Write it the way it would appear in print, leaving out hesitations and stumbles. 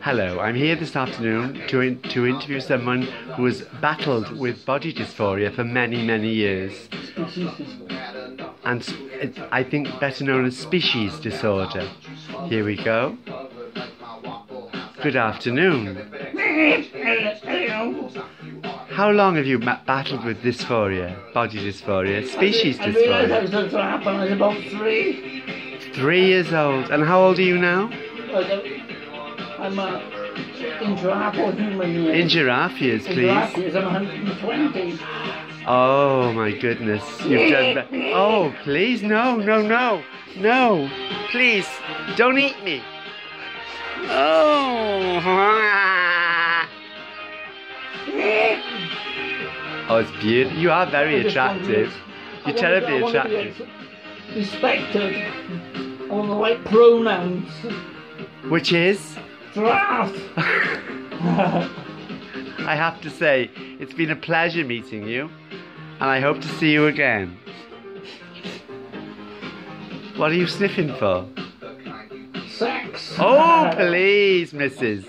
Hello, I'm here this afternoon to interview someone who has battled with body dysphoria for many, many years. And I think better known as species disorder. Here we go. Good afternoon. How long have you battled with dysphoria, body dysphoria, species dysphoria? I realised I was going to happen when I was about 3. 3 years old. And how old are you now? I'm in giraffe or human years. In giraffe years, please. In giraffe years, I'm 120. Oh my goodness, you've done Oh, please, no, please, don't eat me. Oh, oh, it's beautiful. You are very attractive. You're terribly attractive. Respected on the right pronouns. Which is? Giraffe. I have to say, it's been a pleasure meeting you, and I hope to see you again. What are you sniffing for? Sex. Oh, please, Mrs.